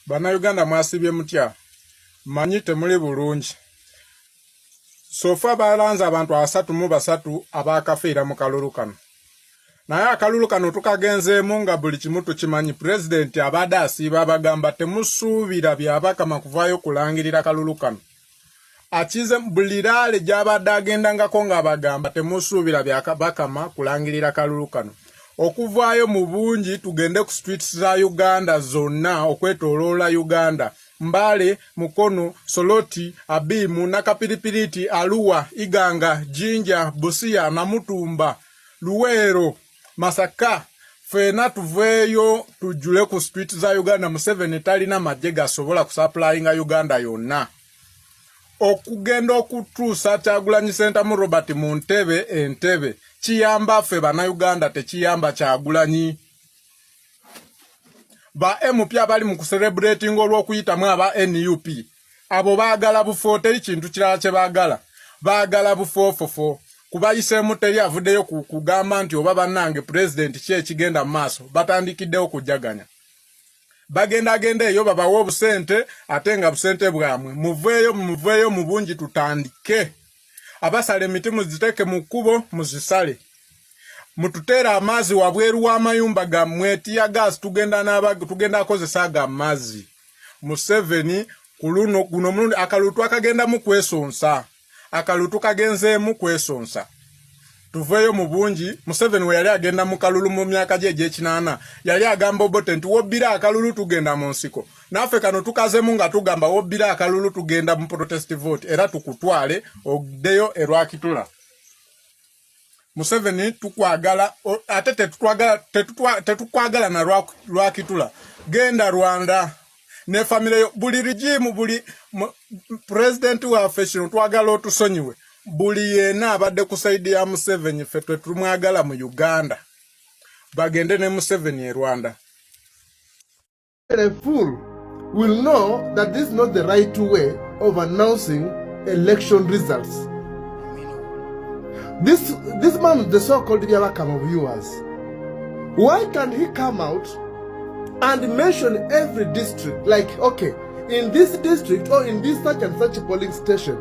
Bannayuganda mwasibye mutya manyi temuli bulungi sofa balanza abantu 3 abakafiira mu kalulu kano naye akalulu kano tukagenzeemu nga buli kimu tukimanyi pulezidenti abadde asiiba bagamba temusuubira byabakama kuvaayo kulangirira kalulu kano akize buli laale gy'abadde agendangako nga bagamba temusuubira byabakama kulangirira kalulu kano okuvaayo mu bungi tugende ku streets za Uganda zonna okwetoloola Uganda Mbale, Mukono, Soloti, Abimu, Nakapiripiriti, Aluwa, Iganga, Jinja, Busia, Namutumba, Luwero, Masaka, fena tuveyo tujule ku streets za Uganda Museveni talina majje gasobola kusupplyinga Uganda yonna. Okugenda okutuusa Kyagulanyi Center mu Robert mu Entebbe kiyamba ffe bannayuganda tekiyamba Kyagulanyi. Ba MUP abali mu kucelebrating olw'okuyitamu aba NUP abo baagala bufo teri kintu kirala kye baagala bufoofofo kubayiseemu teri avuddeyo kugamba nti oba bannange pulezidenti ki ekigenda mu maaso batandikiddewo kujjaganya bagenda eyo babawa obusente ate nga busente bwamwe muveeyo mu bungi tutandike abasala emiti muziteeke mu kkubo muzisale mututeera amazzi wabweru w'amayumba gammwe tiya gas tugenda akozesa amazzi Museveni kuluno guno mulundi akalutu akagendamu kwesonsa akalutu kagenzeemu kwesonsa tuveeyo mu bungi Museveni we yali agenda mu kalulu mu myaka gye egy'ekinaana yali agamba Obote nti wobbira akalulu tugenda mu nsiko naffe kano tukazeemu nga tugamba wobbira akalulu tugenda mu protest vote era tukutwale oddeyo erwakitula Museveni tukwagala ate tetukwagala na lwakitula genda Rwanda ne family buli regime buli president waffe kino twagala otusonyiwe buli yena abadde ku side ya Museveni ffe tumwagala mu Uganda bagende ne Museveni e Rwanda. A fool will know that this is not the right way of announcing election results. This man, the so-called Bwaffe of viewers, why can't he come out and mention every district? Like, okay, in this district or in this such and such polling station,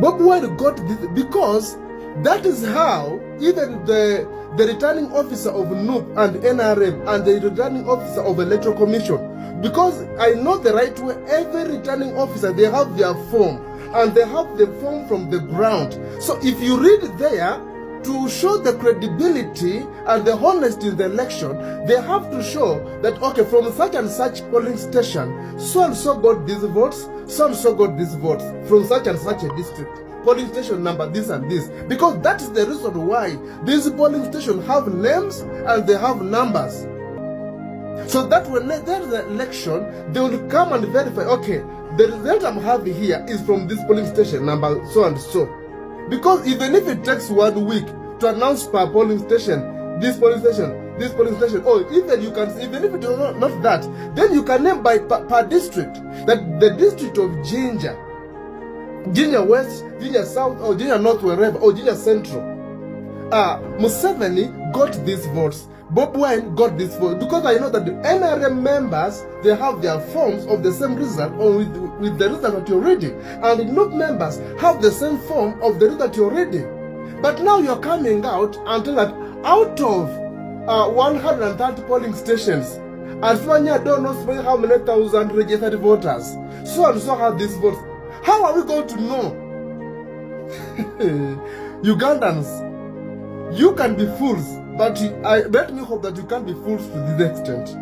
Bob Wine got this because that is how even the returning officer of NUP and NRM and the returning officer of Electoral Commission, because I know the right way, every returning officer, they have their form and they have the form from the ground. So if you read there, to show the credibility and the honesty in the election, they have to show that, okay, from such and such polling station, so and so got these votes, so and so got these votes, from such and such a district. Polling station number this and this, because that is the reason why these polling stations have names and they have numbers. So that when there is an election, they will come and verify, okay, the result I'm having here is from this polling station number so and so. Because even if it takes 1 week to announce per polling station, this polling station, or even you can, even if it is not that, then you can name by per district, that the district of Jinja West, Jinja South, or Jinja North, wherever, or Jinja Central. Museveni got these votes. Bob Wine got this vote because I know that the NRM members, they have their forms of the same result or with the result that you're reading, and the NUP members have the same form of the result you're reading. But now you're coming out and tell that out of 130 polling stations, and Swanya don't know how many thousand registered voters, so and so have these votes. How are we going to know? Ugandans, you can be fools. But let me hope that you can't be fools to this extent.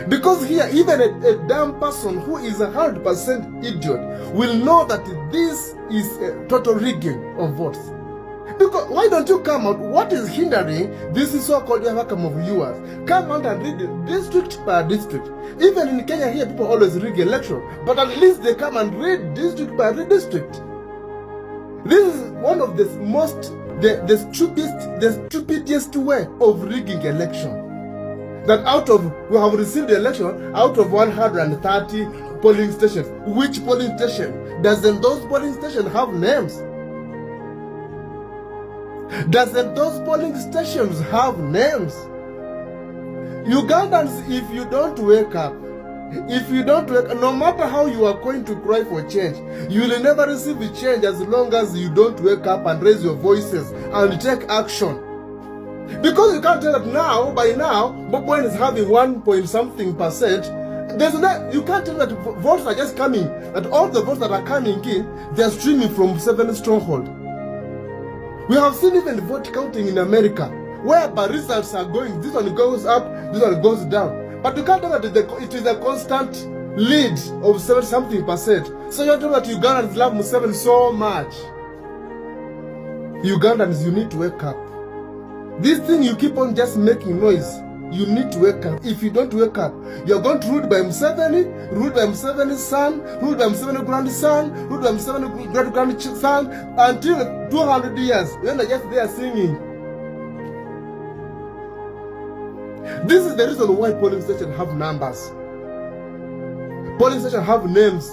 Because here, even a dumb person who is 100% idiot will know that this is a total rigging of votes. Because why don't you come out? What is hindering this so-called Bwaffe of viewers? Come out and read district per district. Even in Kenya here, people always rig election. But at least they come and read district by district. This is one of the most the stupidest way of rigging election. That we have received the election out of 130 polling stations. Which polling station? Doesn't those polling stations have names? Doesn't those polling stations have names? Ugandans, if you don't wake up, no matter how you are going to cry for change, you will never receive a change as long as you don't wake up and raise your voices and take action. Because you can't tell that now, by now, Bob Wine is having 1 point something%. You can't tell that votes are just coming, that all the votes that are coming in, they are streaming from 7 stronghold. We have seen even vote counting in America, whereby results are going, this one goes up, this one goes down. But you can't tell that it is a constant lead of 7 something%. So you're telling that Ugandans love Museveni so much. Ugandans, you need to wake up. This thing you keep on just making noise. You need to wake up. If you don't wake up, you're going to ruled by Museveni, ruled by Museveni's son, ruled by Museveni's grandson, ruled by Museveni's great-grandson, until 200 years. When they're just there singing. This is the reason why polling stations have numbers. Polling stations have names.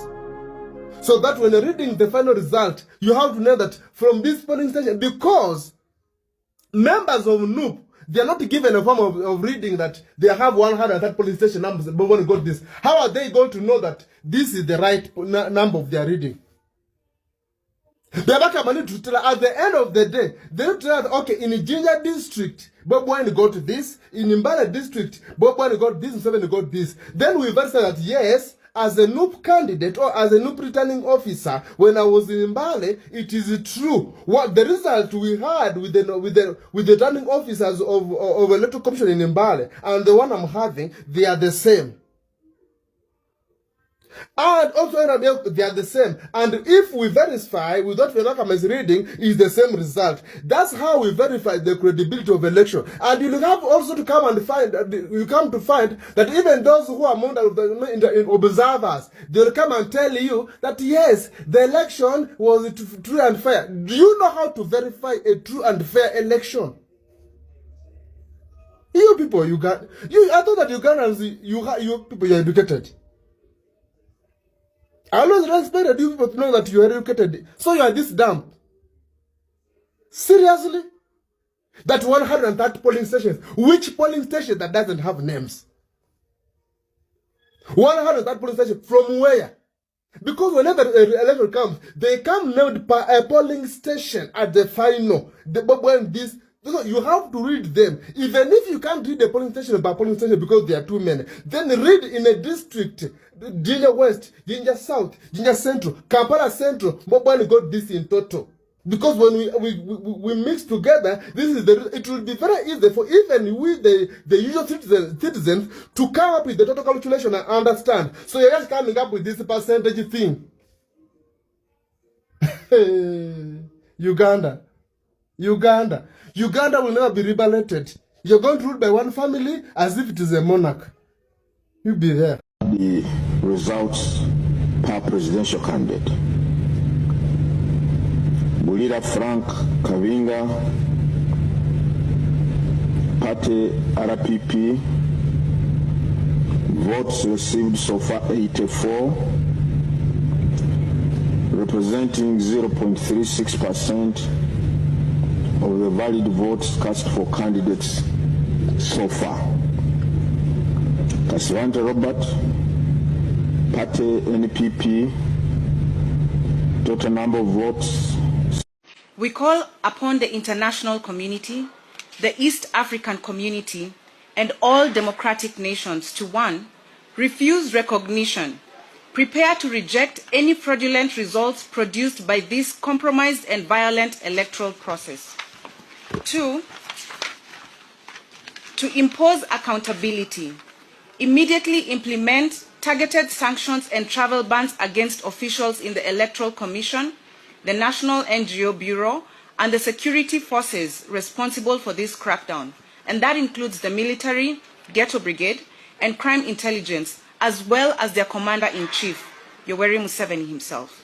So that when you're reading the final result, you have to know that from this polling station, because members of NUP, they are not given a form of reading that they have 100 polling station numbers, but when you got this, how are they going to know that this is the right number of their reading? Bwaffe need to tell at the end of the day, they need to tell that, okay, in Jinja district, Bob Wine got this, in Mbale district, Bob Wine got this, and Seven got this. Then we verify that yes, as a NUP candidate or as a NUP returning officer, when I was in Mbale, it is true. What the result we had with the returning officers of electoral commission in Mbale and the one I'm having, they are the same. And also they are the same. And if we verify with what Bwaffe is reading, is the same result. That's how we verify the credibility of election. And you have also to come and find, you come to find that even those who are among the observers, they'll come and tell you that yes, the election was true and fair. Do you know how to verify a true and fair election? You people, I thought that Ugandans, you people, you're educated. I always respected you people to know that you are educated. So you are this dumb. Seriously? That 130 polling stations. Which polling station that doesn't have names? 130 polling stations. From where? Because whenever an election comes, they come named by a polling station at the final. When this, you have to read them. Even if you can't read the polling station by polling station because there are too many, then read in a district. Jinja West, Jinja South, Jinja Central, Kampala Central, Mobile got this in total. Because when we mix together, it will be very easy for even we, the usual citizens, to come up with the total calculation and understand. So you're just coming up with this percentage thing. Uganda will never be rebalated. You're going to rule by one family as if it is a monarch. You'll be there. The results per presidential candidate. Bulira Frank Kavinga, Party RPP, votes received so far 84, representing 0.36% of the valid votes cast for candidates so far. Kaswante Robert, Party NPP, total number of votes. We call upon the international community, the East African community, and all democratic nations to 1. Refuse recognition, prepare to reject any fraudulent results produced by this compromised and violent electoral process. 2. To impose accountability, immediately implement targeted sanctions and travel bans against officials in the Electoral Commission, the National NGO Bureau, and the security forces responsible for this crackdown. And that includes the military, Ghetto Brigade, and crime intelligence, as well as their commander-in-chief, Yoweri Museveni himself.